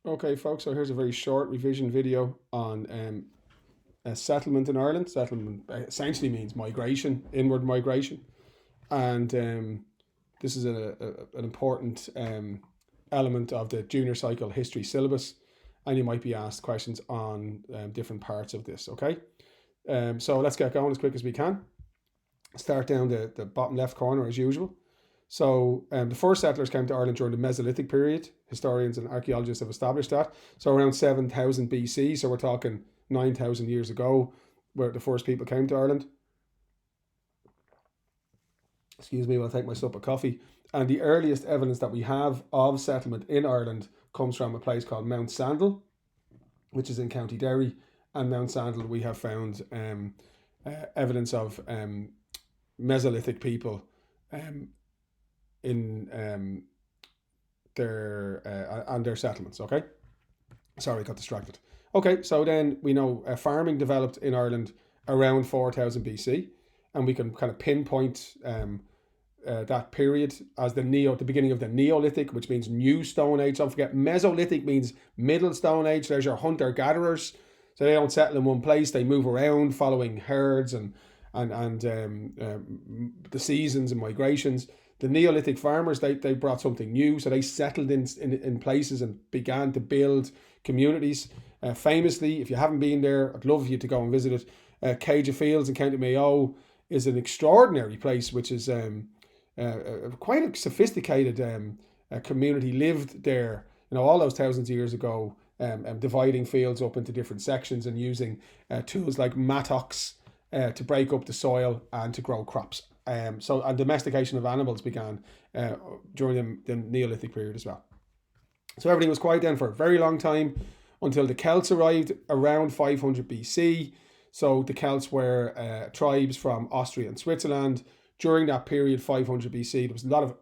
Okay, folks, so here's a very short revision video on a settlement in Ireland. Settlement essentially means migration, inward migration. And this is an important element of the junior cycle history syllabus. And you might be asked questions on different parts of this, okay? So let's get going as quick as we can. Start down the bottom left corner as usual. So the first settlers came to Ireland during the Mesolithic period. Historians and archaeologists have established that. So around 7000 BC, so we're talking 9,000 years ago, where the first people came to Ireland. Excuse me while I take my sup of coffee. And the earliest evidence that we have of settlement in Ireland comes from a place called Mount Sandal, which is in County Derry. And Mount Sandal, we have found evidence of Mesolithic people in their settlements. Okay, sorry, I got distracted. Okay, so then we know farming developed in Ireland around 4000 BC, and we can kind of pinpoint that period as the beginning of the Neolithic, which means New Stone Age. Don't forget, Mesolithic means Middle Stone Age. There's your hunter gatherers, so they don't settle in one place; they move around following herds and the seasons and migrations. The Neolithic farmers, they brought something new, so they settled in places and began to build communities. Famously, if you haven't been there, I'd love you to go and visit it. Cage of Fields in County Mayo is an extraordinary place, which is quite a sophisticated community lived there. You know, all those thousands of years ago, dividing fields up into different sections and using tools like mattocks to break up the soil and to grow crops. So domestication of animals began during the Neolithic period as well. So everything was quiet then for a very long time until the Celts arrived around 500 BC. So the Celts were tribes from Austria and Switzerland. During that period, 500 BC, there was a lot of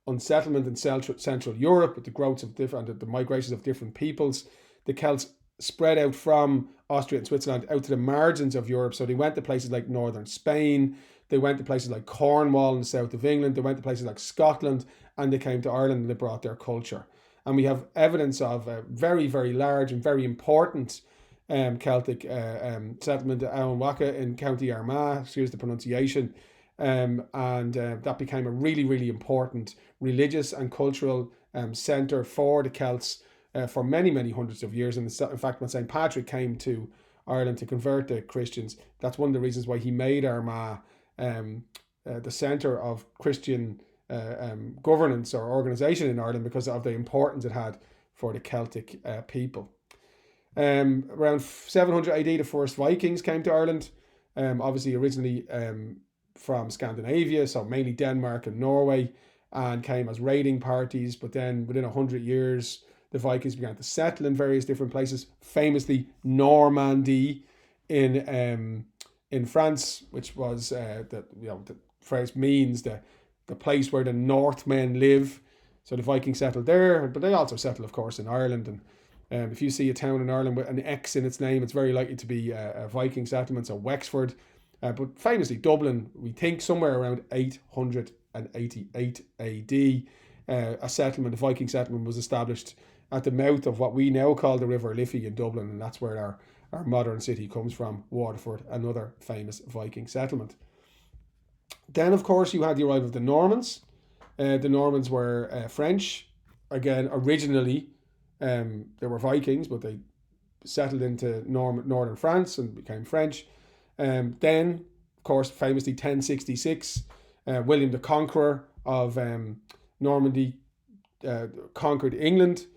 unsettlement in Central Europe with the growth of the migrations of different peoples. The Celts spread out from Austria and Switzerland out to the margins of Europe. So they went to places like northern Spain, they went to places like Cornwall in the south of England, they went to places like Scotland, and they came to Ireland and they brought their culture. And we have evidence of a very, very large and very important Celtic settlement at Owenwaka in County Armagh, excuse the pronunciation, and that became a really, really important religious and cultural centre for the Celts for many, many hundreds of years. And in fact, when St. Patrick came to Ireland to convert the Christians, that's one of the reasons why he made Armagh the centre of Christian governance or organisation in Ireland, because of the importance it had for the Celtic people. Around 700 AD, the first Vikings came to Ireland, obviously originally from Scandinavia, so mainly Denmark and Norway, and came as raiding parties. But then within 100 years, the Vikings began to settle in various different places, famously Normandy in France, which was the phrase means the place where the Northmen live. So the Vikings settled there, but they also settled, of course, in Ireland. And if you see a town in Ireland with an X in its name, it's very likely to be a Viking settlement, so Wexford. But famously, Dublin, we think somewhere around 888 AD, a Viking settlement was established at the mouth of what we now call the River Liffey in Dublin, and that's where our modern city comes from, Waterford, another famous Viking settlement. Then, of course, you had the arrival of the Normans. The Normans were French. Again, originally, they were Vikings, but they settled into northern France and became French. Then, of course, famously 1066, William the Conqueror of Normandy conquered England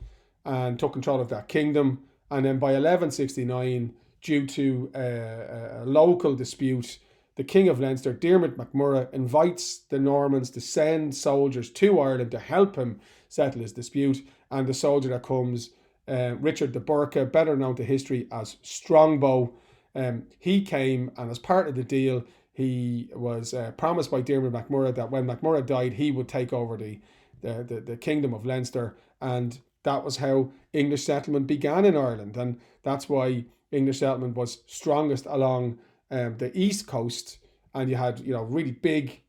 and took control of that kingdom. And then by 1169, due to a local dispute, the King of Leinster, Diarmaid MacMurrough, invites the Normans to send soldiers to Ireland to help him settle his dispute. And the soldier that comes, Richard de Burgh, better known to history as Strongbow, he came, and as part of the deal, he was promised by Diarmaid MacMurrough that when MacMurrough died, he would take over the kingdom of Leinster. And that was how English settlement began in Ireland. And that's why English settlement was strongest along the east coast. And you had, really big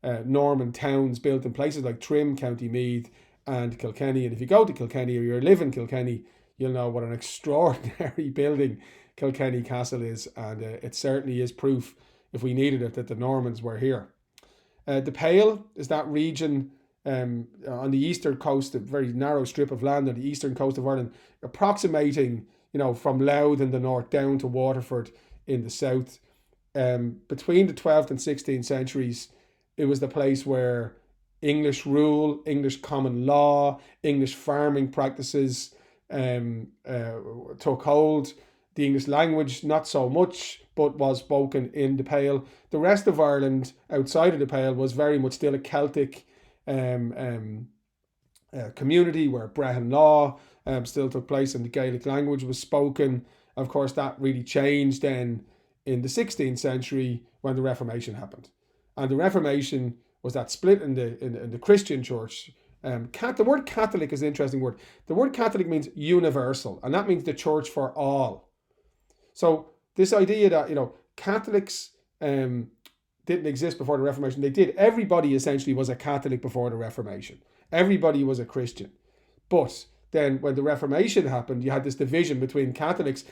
Norman towns built in places like Trim, County Meath, and Kilkenny. And if you go to Kilkenny or you live in Kilkenny, you'll know what an extraordinary building Kilkenny Castle is, and it certainly is proof, if we needed it, that the Normans were here. The Pale is that region on the eastern coast, a very narrow strip of land on the eastern coast of Ireland, approximating, from Louth in the north down to Waterford in the south. Between the 12th and 16th centuries, it was the place where English rule, English common law, English farming practices took hold. The English language, not so much, but was spoken in the Pale. The rest of Ireland, outside of the Pale, was very much still a Celtic community where Brehon law still took place and the Gaelic language was spoken. Of course, that really changed then in the 16th century when the Reformation happened. And the Reformation was that split in the Christian church. The word Catholic is an interesting word. The word Catholic means universal, and that means the church for all. So this idea that, Catholics didn't exist before the Reformation, they did. Everybody essentially was a Catholic before the Reformation. Everybody was a Christian. But then when the Reformation happened, you had this division between Catholics,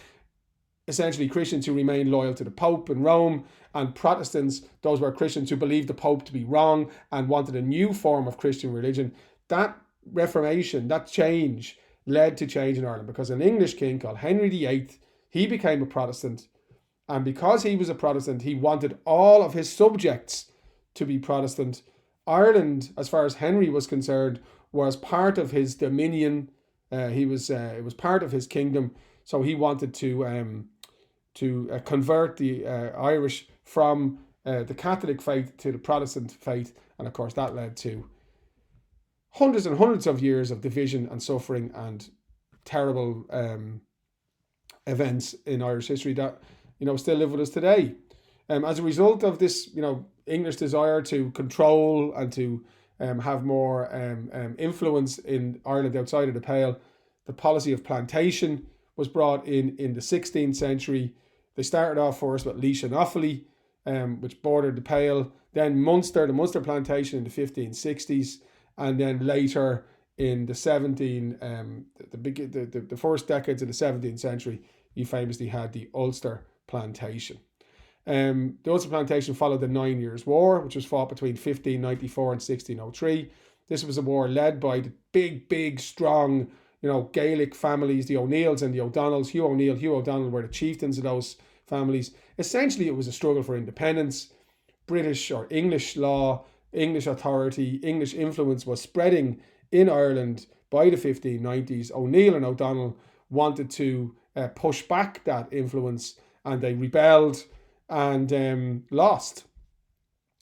essentially Christians who remained loyal to the Pope in Rome, and Protestants, those were Christians who believed the Pope to be wrong and wanted a new form of Christian religion. That Reformation, that change, led to change in Ireland because an English king called Henry VIII, he became a Protestant. And because he was a Protestant, he wanted all of his subjects to be Protestant. Ireland, as far as Henry was concerned, was part of his dominion. It was part of his kingdom. So he wanted to convert the Irish from the Catholic faith to the Protestant faith. And of course, that led to hundreds and hundreds of years of division and suffering and terrible events in Irish history that, still live with us today. As a result of this, English desire to control and to have more influence in Ireland outside of the Pale, the policy of plantation was brought in the 16th century. They started off first with Laois and Offaly, which bordered the Pale, then Munster, the Ulster Plantation in the 1560s, and then later in the the first decades of the 17th century, you famously had the Ulster Plantation. The Ulster Plantation followed the 9 Years' War, which was fought between 1594 and 1603. This was a war led by the big, strong, Gaelic families, the O'Neills and the O'Donnells. Hugh O'Neill, Hugh O'Donnell were the chieftains of those families. Essentially, it was a struggle for independence. British or English law, English authority, English influence was spreading in Ireland by the 1590s. O'Neill and O'Donnell wanted to push back that influence, and they rebelled and lost.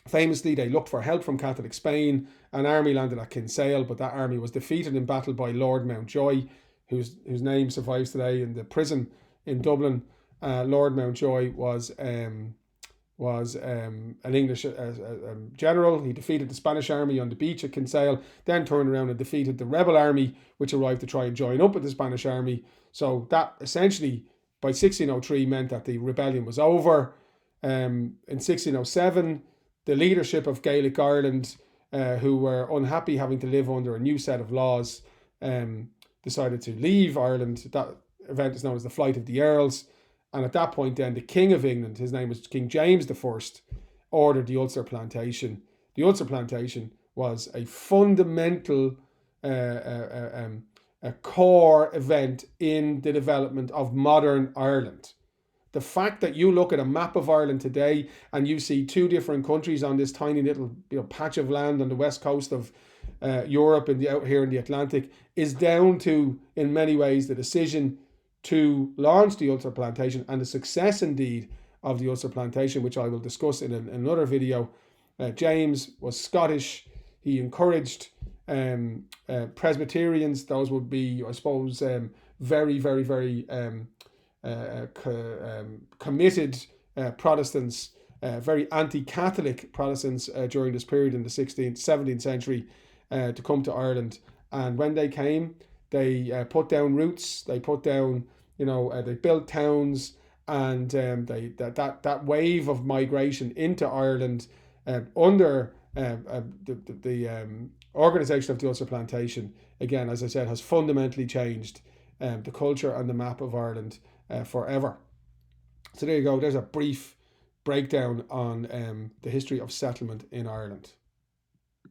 Famously, they looked for help from Catholic Spain. An army landed at Kinsale, but that army was defeated in battle by Lord Mountjoy, whose name survives today in the prison in Dublin. Lord Mountjoy was an English general. He defeated the Spanish army on the beach at Kinsale, then turned around and defeated the rebel army, which arrived to try and join up with the Spanish army. So that essentially, by 1603, meant that the rebellion was over. In 1607, the leadership of Gaelic Ireland, who were unhappy having to live under a new set of laws, decided to leave Ireland. That event is known as the Flight of the Earls. And at that point then, the King of England, his name was King James I, ordered the Ulster Plantation. The Ulster Plantation was a fundamental a core event in the development of modern Ireland. The fact that you look at a map of Ireland today and you see two different countries on this tiny little patch of land on the west coast of Europe and out here in the Atlantic is down to, in many ways, the decision to launch the Ulster Plantation and the success indeed of the Ulster Plantation, which I will discuss in another video. James was Scottish. He encouraged Presbyterians. Those would be, I suppose, very, very, very committed Protestants, very anti-Catholic Protestants during this period in the 16th, 17th century to come to Ireland. And when they came, they put down roots, they put down, they built towns, and that wave of migration into Ireland under organisation of the Ulster Plantation, again, as I said, has fundamentally changed the culture and the map of Ireland forever. So there you go. There's a brief breakdown on the history of settlement in Ireland.